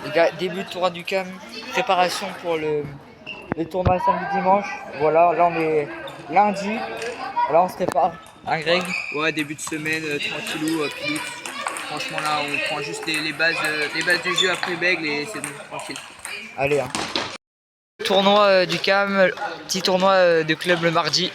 Les gars, début de tournoi du CAM, préparation pour le tournoi samedi dimanche. Voilà, là on est lundi. Là on se prépare. Hein Greg? Ouais, début de semaine, tranquillou, piloute. Franchement là on prend juste les bases du jeu après Bègle et c'est bon, tranquille. Allez hein. Tournoi du CAM, petit tournoi de club le mardi.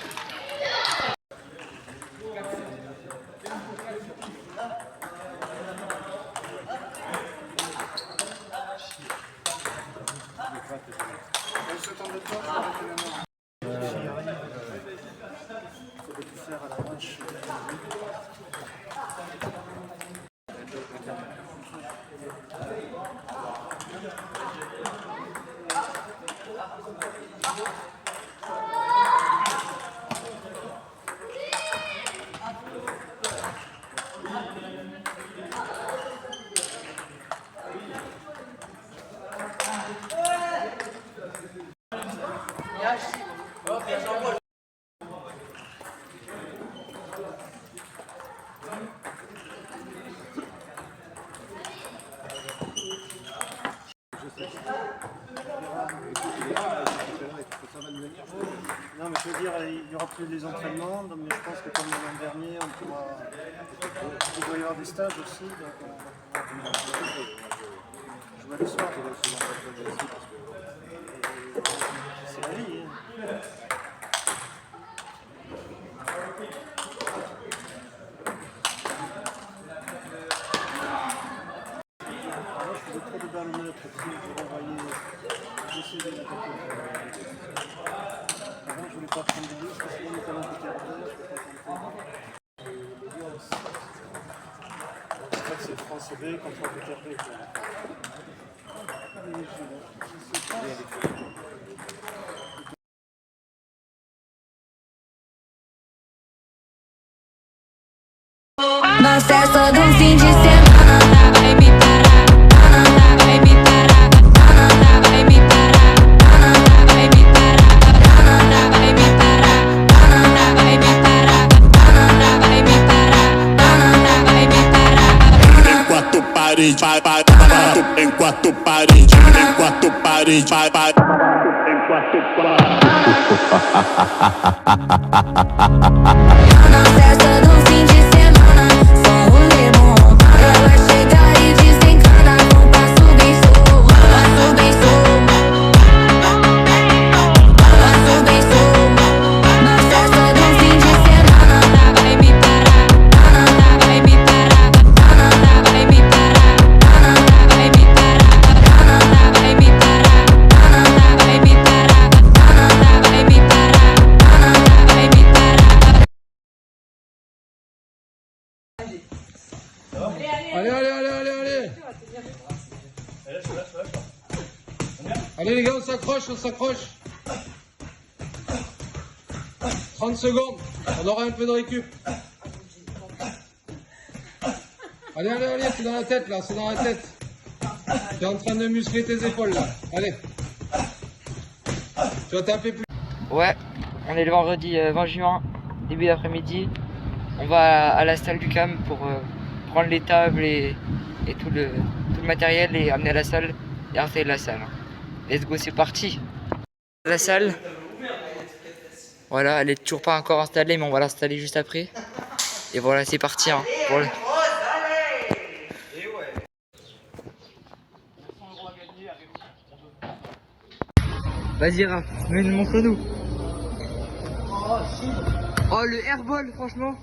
Non mais je veux dire, il y aura plus des entraînements, donc je pense que comme l'an dernier, il doit y avoir des stages aussi, donc je vais le soir. C'est la vie. Hein. Alors, je faisais trop de baromètres, je renvoyais des CV de avant, je voulais pas prendre des livres, parce qu'il y a notamment un côté je c'est France B contre Angleterre B. Nossa, é só de fim de semana. Vai me parar, vai me parar, vai me parar, vai me parar, vai me parar, vai me parar, vai me parar, vai me parar. Em quatro paredes, em quatro paredes, em quatro paredes, em quatro paredes. Nossa, é só de fim de semana. Só o limão. Ela chega e desencana com passo bem solto, passo bem solto, passo bem solto. Nossa, é só de fim de semana. Vai me parar, vai me parar, vai me parar, vai me parar, vai me parar, vai me parar, vai me parar, vai me parar. Allez. Allez les gars, on s'accroche. 30 secondes, on aura un peu de récup. Allez, c'est dans la tête là, c'est dans la tête. Tu es en train de muscler tes épaules là, allez. Tu vas taper plus. Ouais, on est le vendredi 20 juin, début d'après-midi. On va à la salle du CAM pour prendre les tables et tout le matériel et amener à la salle et installer la salle. Let's go, c'est parti. La salle, voilà, elle est toujours pas encore installée, mais on va l'installer juste après. Et voilà, c'est parti. Hein, pour le... Vas-y Raph, montre-nous. Oh le airball franchement.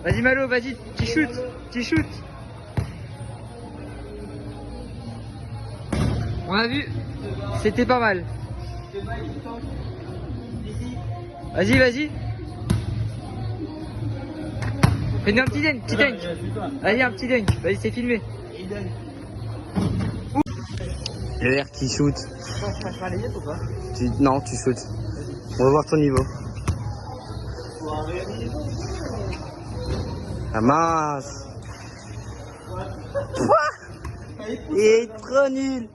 Vas-y Malo, vas-y, petit shoot. On a vu, c'était pas mal. Vas-y. Fais-nous un petit dunk. Vas-y, un petit dunk. Vas-y, c'est filmé. Le R qui shoot. Tu passes par les yeux ou pas? Non, tu shoots. On va voir ton niveau. Ah mince. Il est trop nul.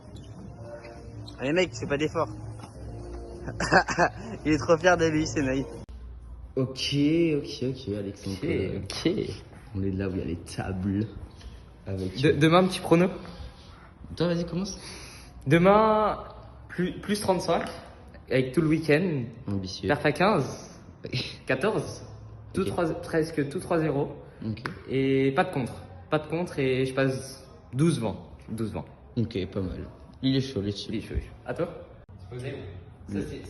Allez mec, c'est pas d'effort. Il est trop fier de lui, c'est naïf. Ok, Alexandre. Ok. On est là où il y a les tables. Avec Demain, petit prono? Toi, vas-y, commence. Demain, plus 35, avec tout le week-end. Ambitieux. Perf à 15, 14, tout Ok. 3, presque tout 3-0. Ok. Et pas de contre. Pas de contre et je passe 12-20. 12-20. Ok, pas mal. Il est chaud, il est chaud. Il est chaud. À toi? Ça,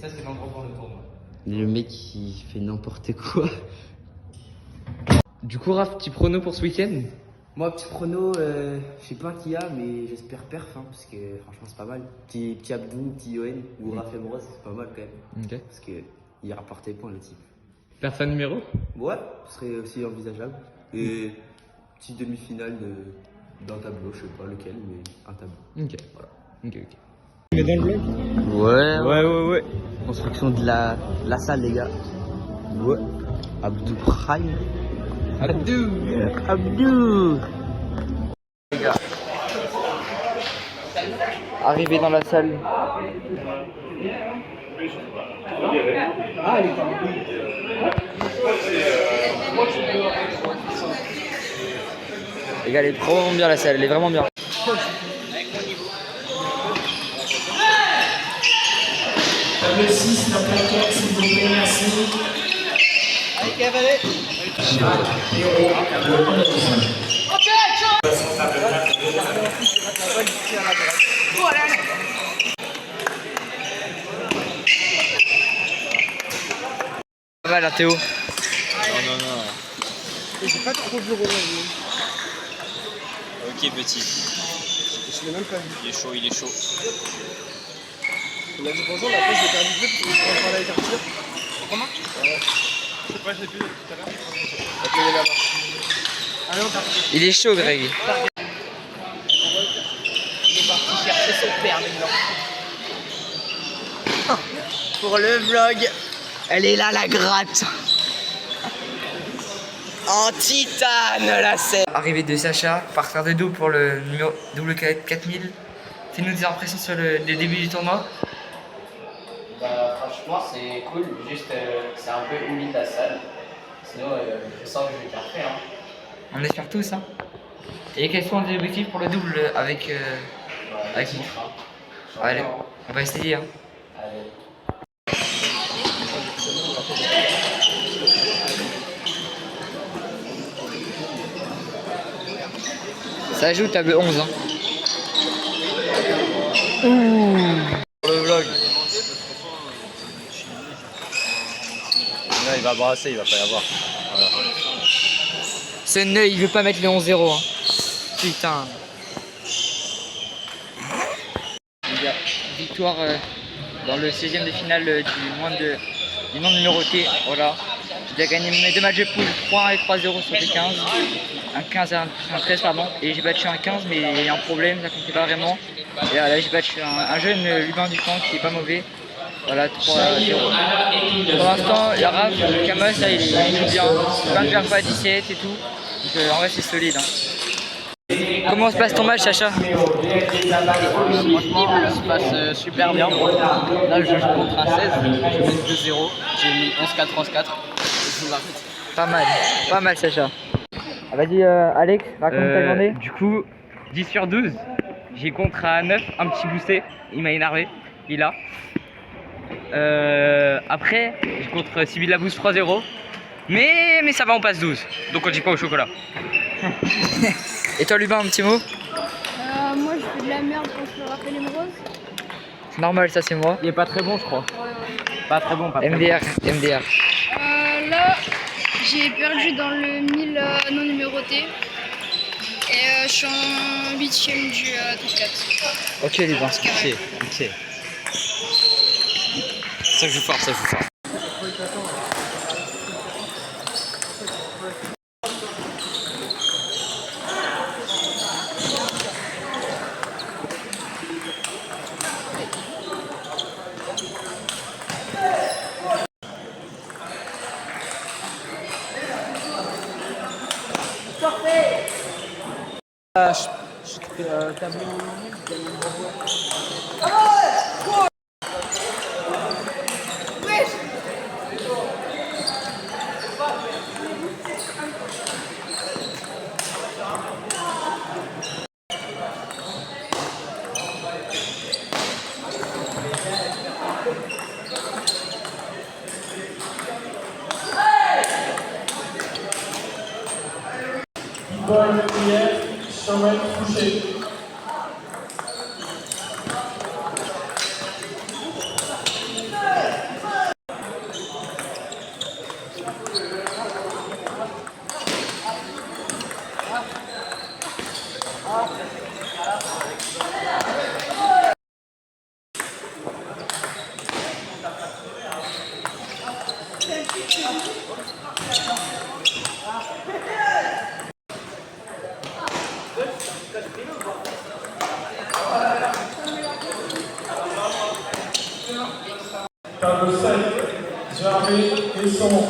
c'est l'endroit pour le tournoi. Le mec, il fait n'importe quoi. Du coup, Raph, petit prono pour ce week-end? Moi, petit prono, je sais pas qui y a, mais j'espère perf, hein, parce que franchement, c'est pas mal. Petit Abdou, petit Yoann ou Raphaël Moroz, c'est pas mal quand même. Ok. Parce qu'il rapporte des points, le type. Perf à numéro? Ouais, ce serait aussi envisageable. Et petite demi-finale d'un tableau, je sais pas lequel, mais un tableau. Ok. Voilà. Ok, ok. Ouais. Construction de la salle, les gars. Ouais. Abdou Prime. Abdou. Les gars. Arrivé dans la salle. Les gars, elle est vraiment bien la salle, elle est vraiment bien. Le 6 dans plaquette, s'il vous plaît, merci. Ça va là, Théo? J'ai pas trop vu Roland. Ok, petit. Je l'ai même pas vu. Il est chaud, il est chaud. On a dit bonjour, mais après je l'ai perdu de vue parce que je suis en parler avec Arthur. Comment? Je sais pas, je l'ai vu tout à l'heure. Ok, il est là-bas. Allez, on part. Il est chaud, Greg. Il est parti chercher son père maintenant. Pour le vlog, elle est là la gratte. En titane la scène. Arrivée de Sacha, parterre de double pour le numéro double 4000. Fais-nous des impressions sur le début du tournoi. Bah, franchement, c'est cool, juste c'est un peu humide la salle. Sinon, je sens que je vais faire faire. Hein. On espère tous, hein. Et quels sont les objectifs pour le double avec nous? Allez, on va essayer, hein. Allez. Ça joue table 11, hein. Ouh. Pour le vlog. Là, il va brasser, il va pas y avoir. Voilà. Ce nœud, il veut pas mettre les 11-0, hein. Putain. Les gars, victoire dans le 16e de finale du non numéroté. Voilà. J'ai déjà gagné mes 2 matchs de poule, 3-1 et 3-0 sur les 15. Un 15 et un 13, pardon. Et j'ai battu un 15, mais il y a un problème, ça comptait pas vraiment. Et là, j'ai battu un jeune Lubin du camp qui est pas mauvais. Voilà, 3-0. Pour l'instant, la Raph, le Camas, là, il joue bien. 20 fois à 17 et tout. Donc en vrai, c'est solide. Hein. Comment se passe ton match, Sacha? Franchement, ça se passe super bien. Là, je joue contre un 16, je mets 2-0. J'ai mis 11-4, 11-4. Je vous l'arrête. Pas mal, Sacha. Ah, vas-y, Alex, raconte ta journée. Du coup, 10 sur 12, j'ai contre à 9, un petit boosté, il m'a énervé, il est là. Après, j'ai contre Sibyl Labousse 3-0, mais ça va, on passe 12, donc on dit pas au chocolat. Et toi, Lubin, un petit mot? Moi, je fais de la merde quand je rappelle Emeraude. C'est normal, ça, c'est moi. Il est pas très bon, je crois. Pas très bon, pas très MDR, bon. MDR. Là, j'ai perdu dans le 1000 non numéroté. Et je suis en 8ème du top 4. Ok, Lubin. Ok. Ça joue fort, ça joue fort. Table 7, Gervais et son.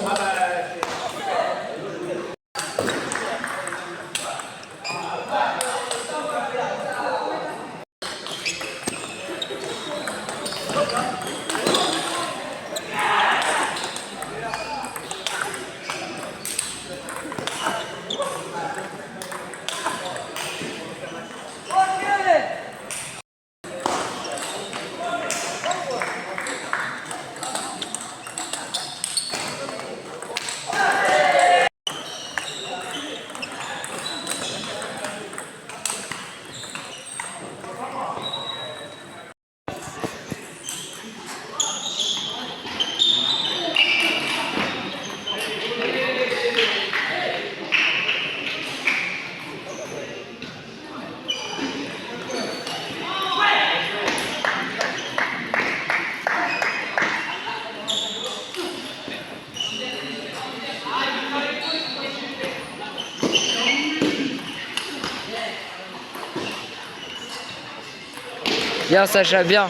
Bien Sacha, bien.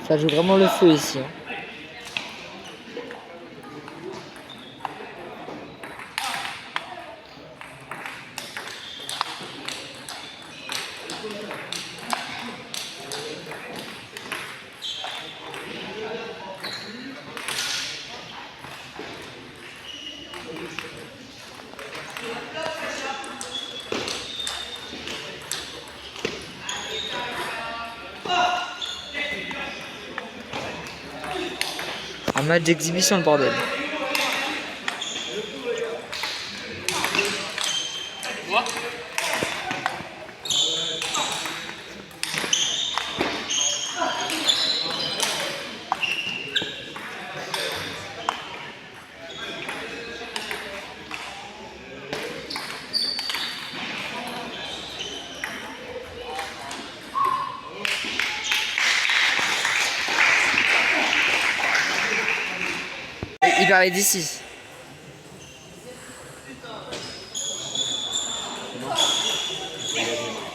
Ça joue vraiment le feu ici. Hein. Un match d'exhibition, le bordel. Il parlait d'ici.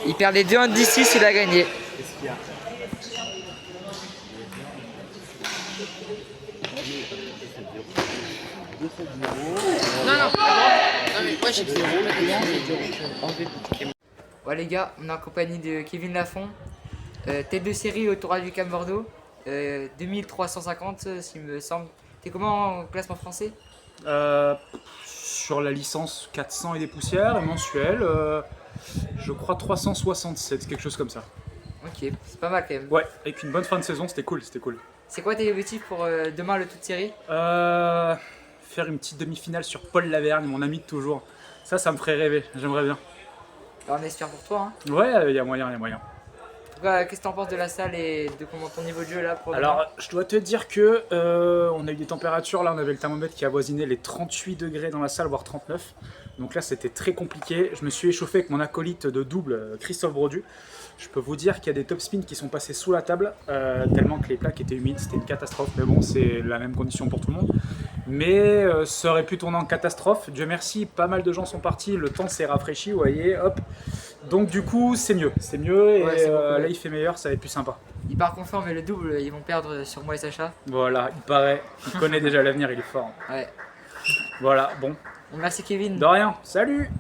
Il perdait 2-1 d'ici, il a gagné. Ouais les gars, on est en compagnie de Kevin Lafont, tête de série au Tour du Camp Bordeaux, 2350 s'il me semble. T'es comment en classement français? Sur la licence 400 et des poussières, et mensuel, je crois 367, quelque chose comme ça. Ok, c'est pas mal quand même. Ouais, avec une bonne fin de saison, c'était cool, c'était cool. C'est quoi tes objectifs pour demain le toute série? Faire une petite demi-finale sur Paul Lavergne, mon ami de toujours. Ça me ferait rêver, j'aimerais bien. Alors, on espère pour toi. Hein. Ouais, il y a moyen, il y a moyen. Qu'est-ce que t'en penses de la salle et de comment ton niveau de jeu là pour Alors, je dois te dire que on a eu des températures, là on avait le thermomètre qui avoisinait les 38 degrés dans la salle, voire 39. Donc là c'était très compliqué. Je me suis échauffé avec mon acolyte de double, Christophe Brodu. Je peux vous dire qu'il y a des top spins qui sont passés sous la table, tellement que les plaques étaient humides, c'était une catastrophe. Mais bon, c'est la même condition pour tout le monde. Mais ça aurait pu tourner en catastrophe. Dieu merci, pas mal de gens sont partis, le temps s'est rafraîchi, vous voyez, hop. Donc du coup, c'est mieux et ouais, là il fait meilleur, ça va être plus sympa. Il part confiant, mais le double, ils vont perdre sur moi et Sacha. Voilà, il paraît, il connaît déjà l'avenir, il est fort. Ouais. Voilà, bon. Merci Kevin. De rien, salut.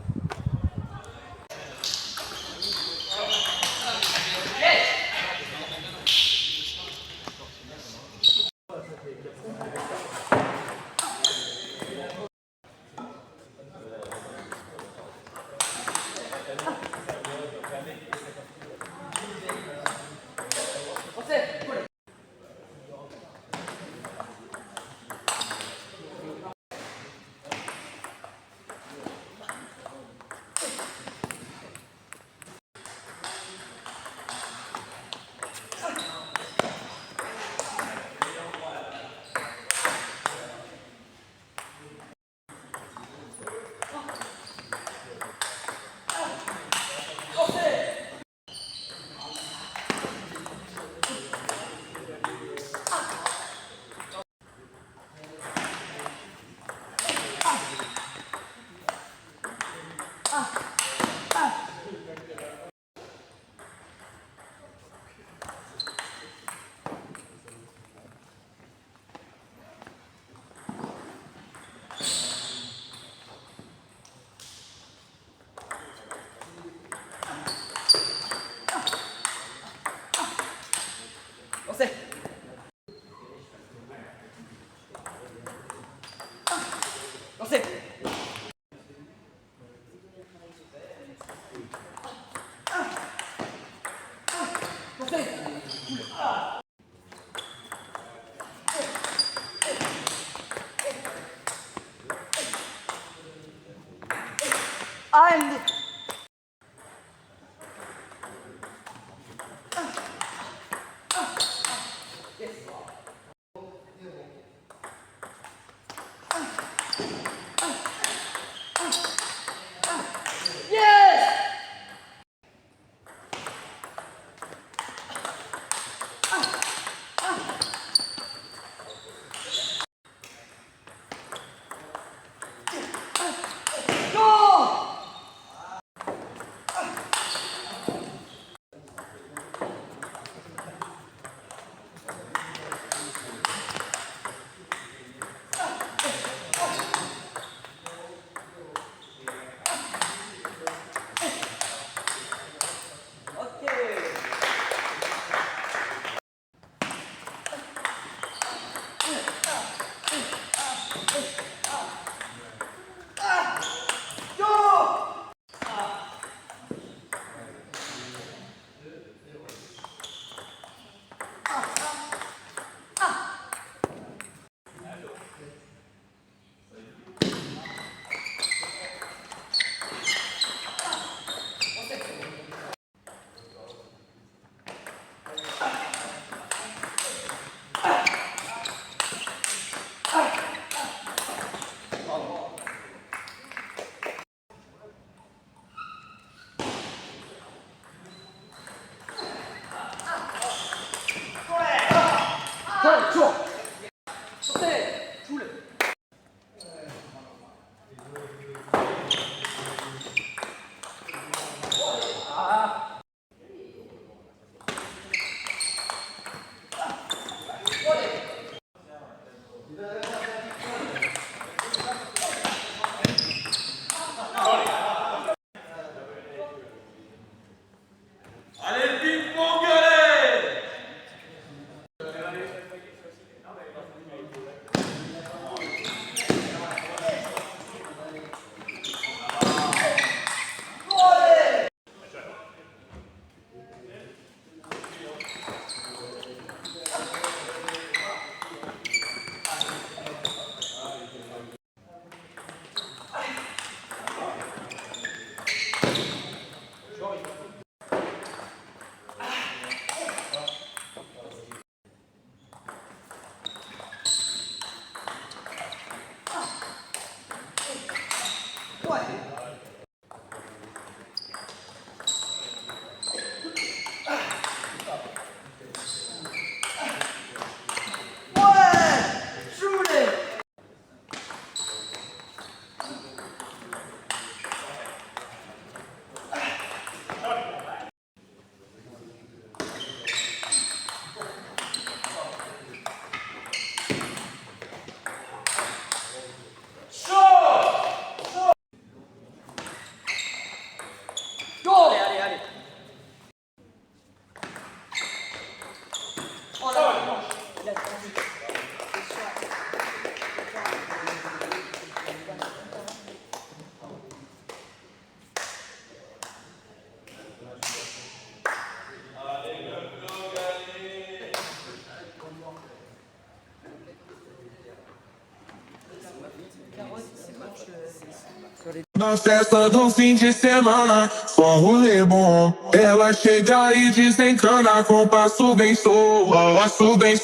Na festa do fim de semana, só um rolê bom. Ela chega e desencana com passo bem passo bem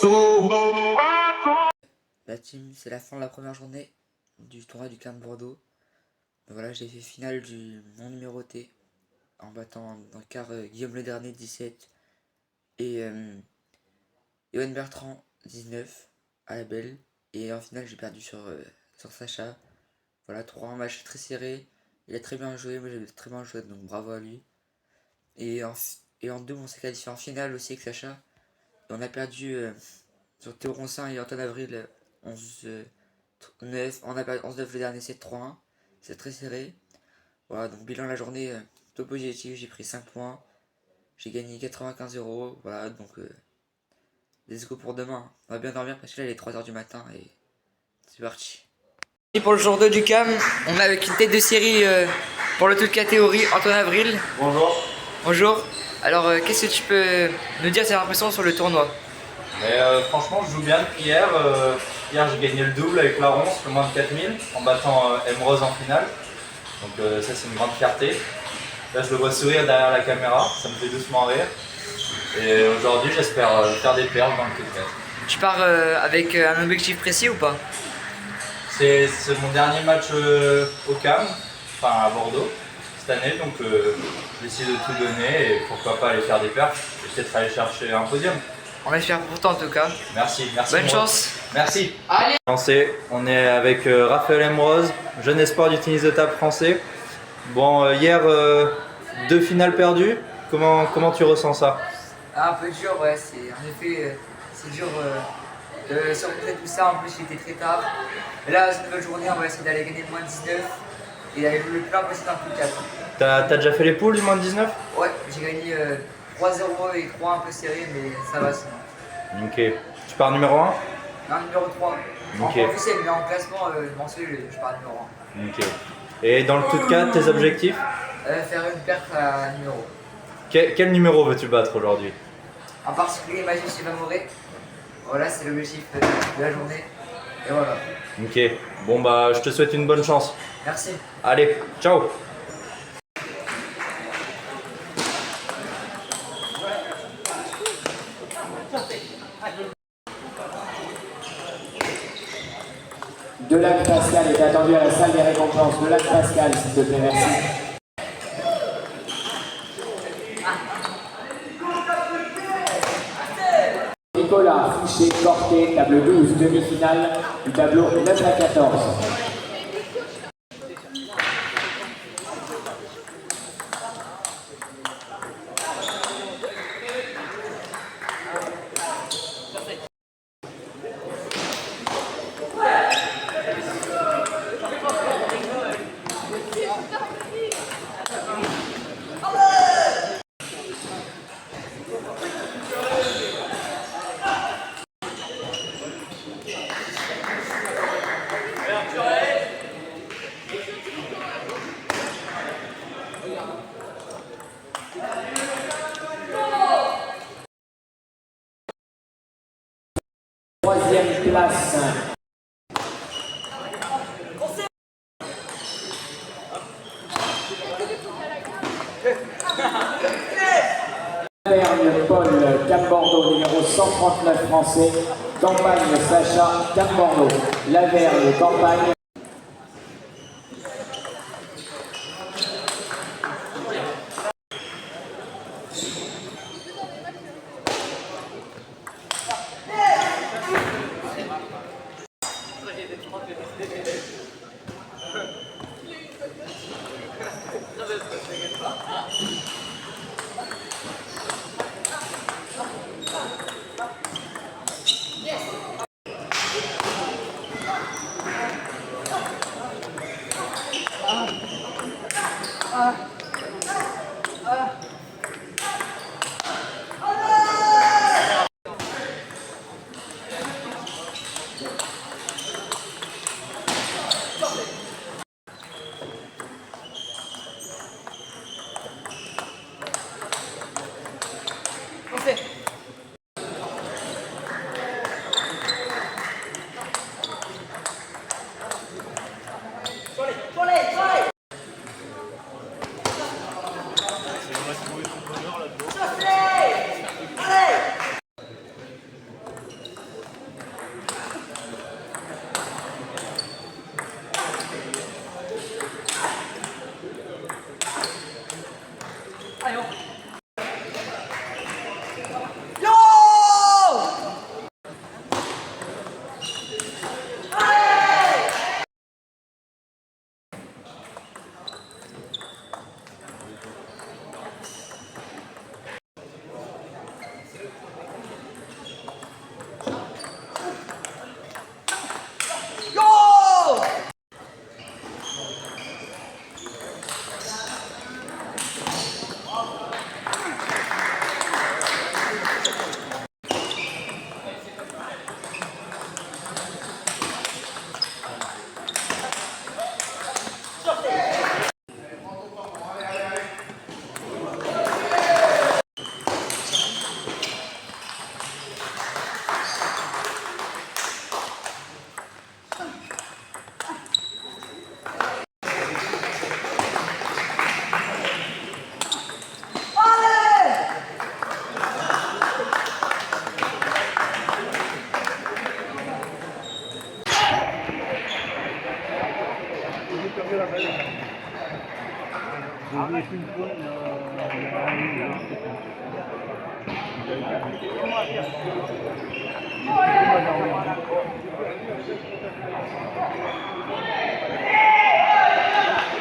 La team, c'est la fin de la première journée du tournoi du CAM Bordeaux. Voilà, j'ai fait finale du non numéroté en battant dans le quart Guillaume Le Dernier 17 et Yoann Bertrand 19 à la belle. Et en finale, j'ai perdu sur Sacha. Voilà, 3 matchs très serrés. Il a très bien joué, moi j'ai très bien joué, donc bravo à lui. Et en deux, on s'est qualifié en finale aussi avec Sacha. Et on a perdu sur Théo Roncin et Antoine Avril 11-9. On a perdu 11-9 le dernier 7-3-1. C'est très serré. Voilà, donc bilan de la journée, tout positif, j'ai pris 5 points. J'ai gagné 95 €. Voilà, donc let's go pour demain. On va bien dormir parce que là il est 3 h du matin et c'est parti. Et pour le jour 2 du CAM, on est avec une tête de série pour le toute catégorie, Antoine Avril. Bonjour. Bonjour. Alors qu'est-ce que tu peux nous dire tes impressions sur le tournoi? Franchement, je joue bien depuis hier. Hier, j'ai gagné le double avec la ronce, le moins de 4000, en battant Emerose en finale. Donc ça, c'est une grande fierté. Là, je le vois sourire derrière la caméra, ça me fait doucement rire. Et aujourd'hui, j'espère faire des perles dans le top 4. Tu pars avec un objectif précis ou pas? C'est mon dernier match au CAM, enfin à Bordeaux, cette année. Donc j'ai essayé de tout donner et pourquoi pas aller faire des perfs et peut-être aller chercher un podium. On espère pour toi en tout cas. Merci. Bonne chance. Merci. Allez. On est avec Raphaël Emerose, jeune espoir du tennis de table français. Bon, hier, 2 finales perdues. Comment tu ressens ça? Un peu dur, ouais. En effet, c'est dur de surmonter tout ça. En plus, il était très tard. Et là, cette nouvelle journée, on va essayer d'aller gagner le moins 19 et d'aller jouer le plus possible dans le plus 4. T'as déjà fait les poules du moins de 19? Ouais, j'ai gagné 3-0 et 3 un peu serrés, mais ça va sinon. Ok. Tu pars numéro 1? Non, numéro 3. Ok. En officiel, mais en classement mensuel, je pars numéro 1. Ok. Et dans le tout 4, tes objectifs? Faire une perf à numéro. Quel numéro veux-tu battre aujourd'hui? En particulier, Magie Chivamoré. Voilà, c'est l'objectif de la journée. Et voilà. Ok. Bon bah, je te souhaite une bonne chance. Merci. Allez, ciao. Delac Pascal est attendu à la salle des récompenses. Delac Pascal, s'il te plaît, merci. Nicolas Fouché-Corté, table 12, demi-finale du tableau 9 à 14. Troisième place. Lavergne Paul, Cap Bordeaux, numéro 139 français. Campagne Sacha, Cap Bordeaux. Lavergne, Campagne.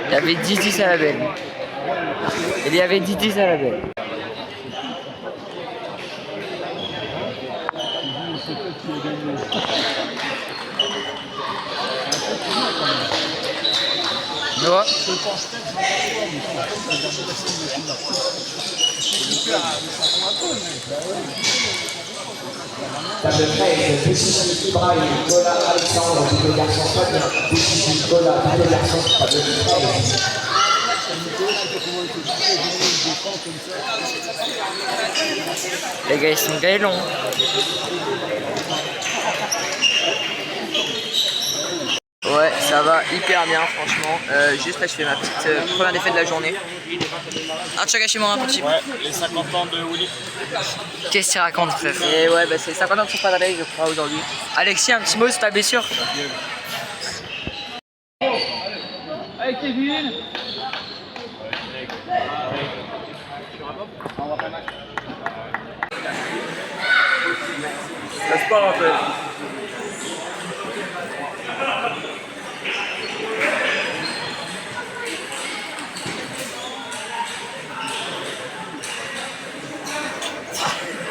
Il y avait 10-10 à la belle. Il y avait 10-10 à la belle. Ouais. Table 13, Bouchis Ibrahim, Nicolas Alexandre, double garçon Fabien, Bouchis Nicolas, double garçon, table 13. Les gars, ils sont gaillons. Ouais, ça va hyper bien, franchement. Juste là, je fais ma petite première défaite de la journée. Ah, tu as gâché mon petit. Ouais, les 50 ans de Willy. Qu'est-ce que tu racontes, frère? Et ouais, bah, c'est 50 ans de son padre, je crois, aujourd'hui. Alexis, un petit mot sur ta blessure? Hey Kevin. On va pas mal. Casse pas, Raphaël.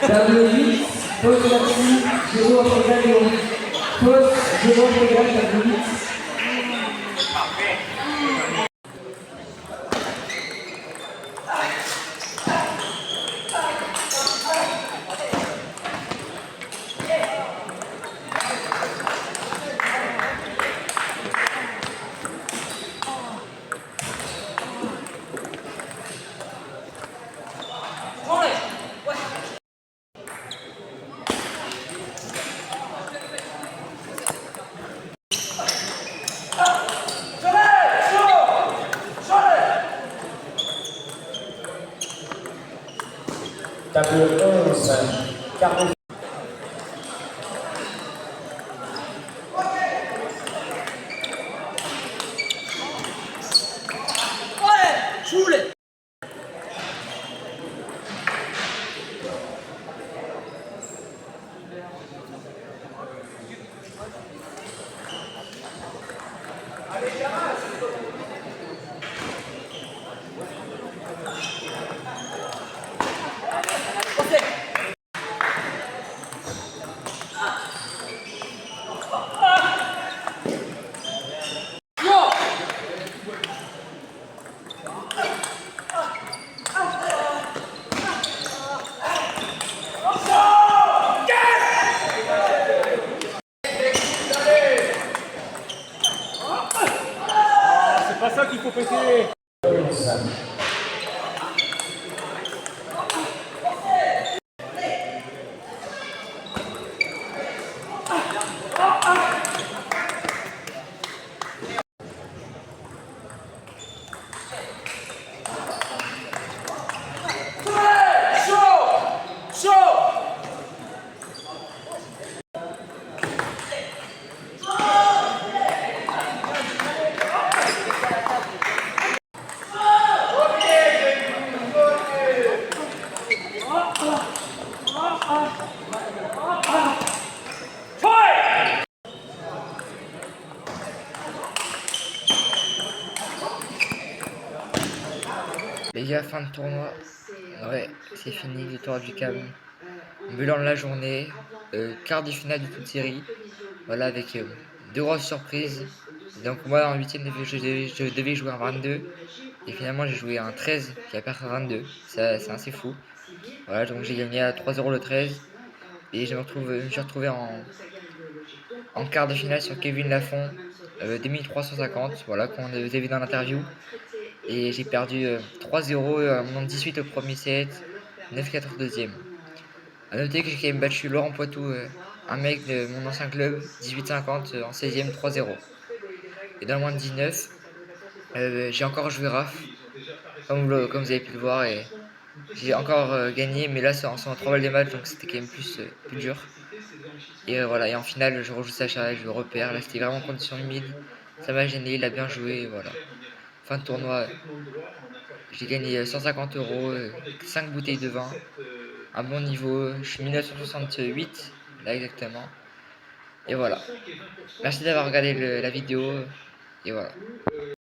Table 8, pause là-dessus, 0 après Léon. Pause, 0 après table 8. Table 11, quart de C'est pas ça qu'il faut péter. Les gars, fin de tournoi. Ouais, c'est fini, victoire du CAM. Bilan de la journée, quart de finale de toute série. Voilà, avec deux grosses surprises. Donc moi en 8ème, je devais jouer un 22. Et finalement j'ai joué un 13 qui a perdu à 22. C'est assez fou. Voilà, donc j'ai gagné à 3 € le 13. Et je me suis retrouvé en quart de finale sur Kevin Lafont, 2350, voilà, qu'on vous avez vu dans l'interview. Et j'ai perdu 3-0 à mon 18 au premier set, 9-4 au deuxième. A noter que j'ai quand même battu Laurent Poitou, un mec de mon ancien club, 18-50 en 16ème, 3-0. Et dans le moins de 19, j'ai encore joué Raph, comme vous avez pu le voir, et j'ai encore gagné, mais là c'est en 3 balles de match, donc c'était quand même plus dur. Et voilà, et en finale je rejoue Sacha, je le repère, là c'était vraiment condition humide, ça m'a gêné, il a bien joué, voilà. Fin de tournoi, j'ai gagné 150 €, 5 bouteilles de vin, un bon niveau, je suis 1968, là exactement. Et voilà. Merci d'avoir regardé la vidéo, et voilà.